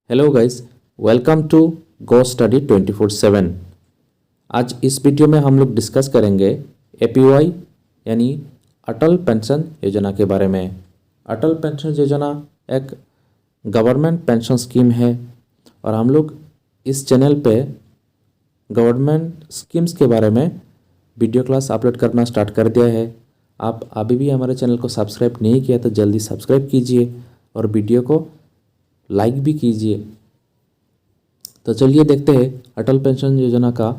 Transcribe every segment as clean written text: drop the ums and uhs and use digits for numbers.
Hello guys, welcome to go study 24/7। आज इस video में हम लोग डिस्कस करेंगे एपीवाई यानी अटल पेंशन योजना के बारे में। अटल पेंशन योजना एक गवर्नमेंट पेंशन स्कीम है और हम लोग इस चैनल पे गवर्नमेंट स्कीम्स के बारे में वीडियो क्लास अपलोड करना स्टार्ट कर दिया है। आप अभी भी हमारे चैनल को सब्सक्राइब नहीं किया तो जल्दी सब्सक्राइब कीजिए और वीडियो को लाइक भी कीजिए। तो चलिए देखते हैं अटल पेंशन योजना का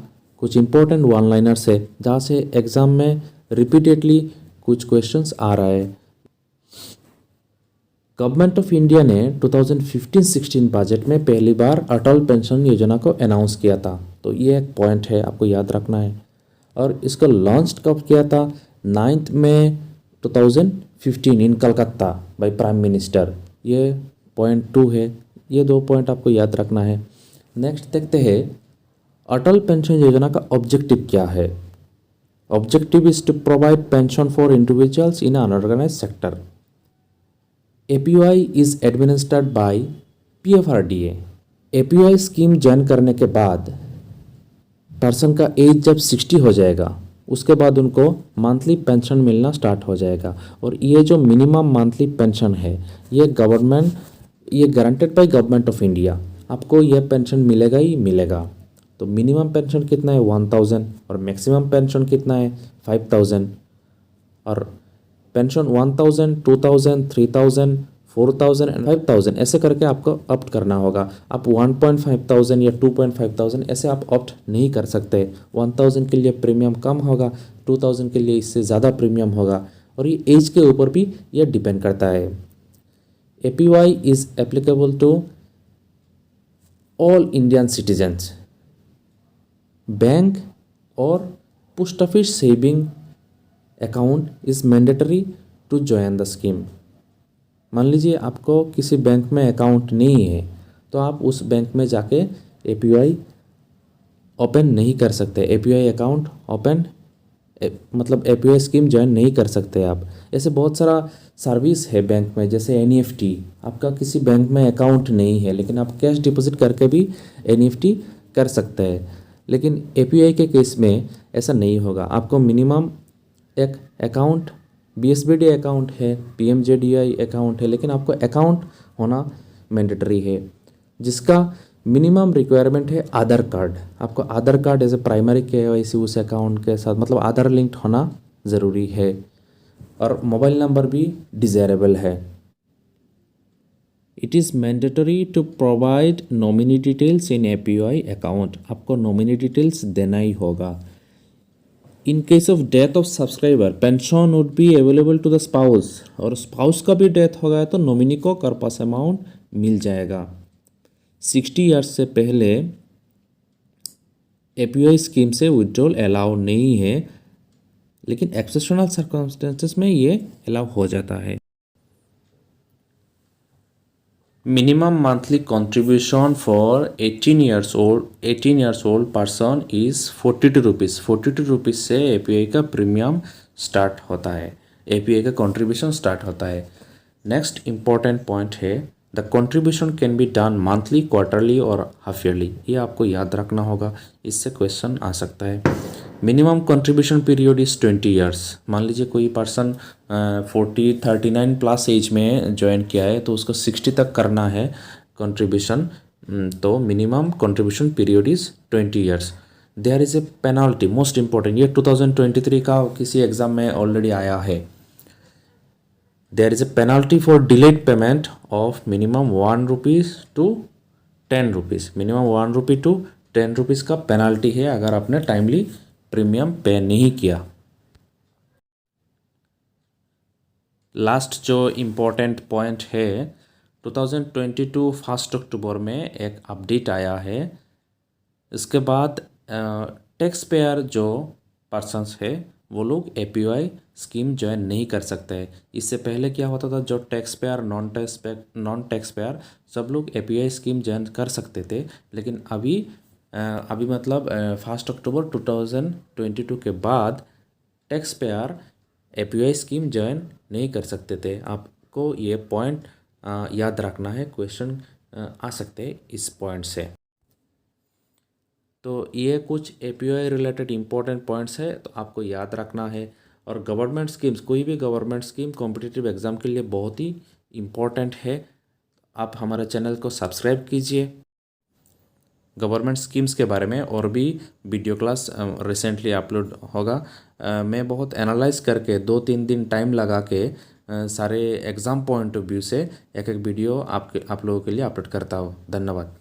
कुछ इंपॉर्टेंट वन लाइनर्स है जहाँ से एग्जाम में रिपीटेडली कुछ क्वेश्चंस आ रहा है। गवर्नमेंट ऑफ इंडिया ने 2015-16 बजट में पहली बार अटल पेंशन योजना को अनाउंस किया था, तो ये एक पॉइंट है, आपको याद रखना है। और इसको लॉन्च कब किया था? 9 मई 2015 इन कलकत्ता बाय प्राइम मिनिस्टर। ये पॉइंट 2 है, ये 2 पॉइंट आपको याद रखना है। नेक्स्ट देखते हैं अटल पेंशन योजना का ऑब्जेक्टिव क्या है। Objective is to provide pension for individuals in unorganised sector. APY is administered by PFRDA. APY scheme join करने के बाद पर्सन का एज जब 60 हो जाएगा उसके बाद उनको मंथली पेंशन मिलना स्टार्ट हो जाएगा। और ये जो मिनिमम मंथली पेंशन है ये guaranteed by government of India. आपको यह पेंशन मिलेगा ही मिलेगा। तो मिनिमम पेंशन कितना है? 1000 और मैक्सिमम पेंशन कितना है? 5000। और पेंशन 1000, 2000, 3000, 4000 एंड 5000 ऐसे करके आपको ऑप्ट करना होगा। आप 1.5000 या 2.5000 ऐसे आप ऑप्ट नहीं कर सकते। 1000 के लिए प्रीमियम कम होगा, 2000 के लिए इससे ज़्यादा प्रीमियम होगा और ये एज के ऊपर भी ये डिपेंड करता है। APY is applicable to all Indian citizens. Bank और post office saving account is mandatory to join the scheme. मान लीजिए आपको किसी बैंक में अकाउंट नहीं है तो आप उस बैंक में जाके एपीवाई ओपन नहीं कर सकते। एपीवाई अकाउंट ओपन मतलब एपीवाई स्कीम ज्वाइन नहीं कर सकते आप। ऐसे बहुत सारा सर्विस है बैंक में, जैसे एनईएफटी। आपका किसी बैंक में अकाउंट नहीं है लेकिन आप कैश डिपॉजिट करके भी एनईएफटी कर सकते हैं, लेकिन एपीवाई के केस में ऐसा नहीं होगा। आपको मिनिमम एक अकाउंट, बीएसबीडी अकाउंट है, पीएमजेडीआई अकाउंट है, लेकिन आपको अकाउंट होना मैंडेटरी है जिसका मिनिमम रिक्वायरमेंट है आधार कार्ड। आपको Aadhaar card as a primary KYC उस अकाउंट के साथ मतलब आधार लिंक्ड होना ज़रूरी है और मोबाइल नंबर भी डिज़ायरेबल है। It is mandatory to provide nominee details in APY account. आपको नॉमिनी डिटेल्स देना ही होगा। In case of death of subscriber pension would be available to the spouse, और स्पाउस का भी डेथ हो गया तो नॉमिनी को करपास अमाउंट मिल जाएगा। 60 ईयर्स से पहले एपीवाई स्कीम से विड्रॉल अलाउ नहीं है, लेकिन एक्सेप्शनल सर्कमस्टेंसेस में ये अलाउ हो जाता है। Minimum monthly contribution for 18 years old person is 42 rupees. 42 rupees से एपीवाई का प्रीमियम स्टार्ट होता है, एपीवाई का कंट्रीब्यूशन स्टार्ट होता है। नेक्स्ट इम्पॉर्टेंट पॉइंट है the contribution can be done monthly, quarterly और हाफ ईयरली। ये आपको याद रखना होगा, इससे क्वेश्चन आ सकता है। Minimum contribution period is 20 years. मान लीजिए कोई पर्सन 39 प्लस एज में ज्वाइन किया है तो उसको 60 तक करना है कंट्रीब्यूशन, तो minimum contribution period is 20 years. There is a penalty, most important, ये 2023 का किसी एग्जाम में ऑलरेडी आया है। There is a penalty for delayed payment of minimum 1 rupees to 10 rupees। Minimum 1 rupee to 10 rupees का पेनाल्टी है अगर आपने टाइमली प्रीमियम पे नहीं किया। लास्ट जो इम्पोर्टेंट पॉइंट है, 2022 1 अक्टूबर में एक अपडेट आया है। इसके बाद टैक्स पेयर जो पर्सन्स है वो लोग एपीवाई स्कीम ज्वाइन नहीं कर सकते हैं। इससे पहले क्या होता था, जो tax payer non tax payer सब लोग एपीवाई स्कीम ज्वाइन कर सकते थे, लेकिन अभी मतलब 1 अक्टूबर 2022 के बाद tax payer APY scheme join नहीं कर सकते थे। आपको ये पॉइंट याद रखना है, क्वेश्चन आ सकते हैं इस पॉइंट से। तो ये कुछ APOI रिलेटेड इम्पोर्टेंट पॉइंट्स है, तो आपको याद रखना है। और गवर्नमेंट स्कीम्स, कोई भी गवर्नमेंट स्कीम कॉम्पिटिटिव एग्ज़ाम के लिए बहुत ही इम्पोर्टेंट है। आप हमारे चैनल को सब्सक्राइब कीजिए। गवर्नमेंट स्कीम्स के बारे में और भी वीडियो क्लास रिसेंटली अपलोड होगा। मैं बहुत एनालाइज करके 2-3 दिन टाइम लगा के सारे एग्ज़ाम पॉइंट ऑफ व्यू से एक एक वीडियो आप लोगों के लिए अपलोड करता हूँ। धन्यवाद।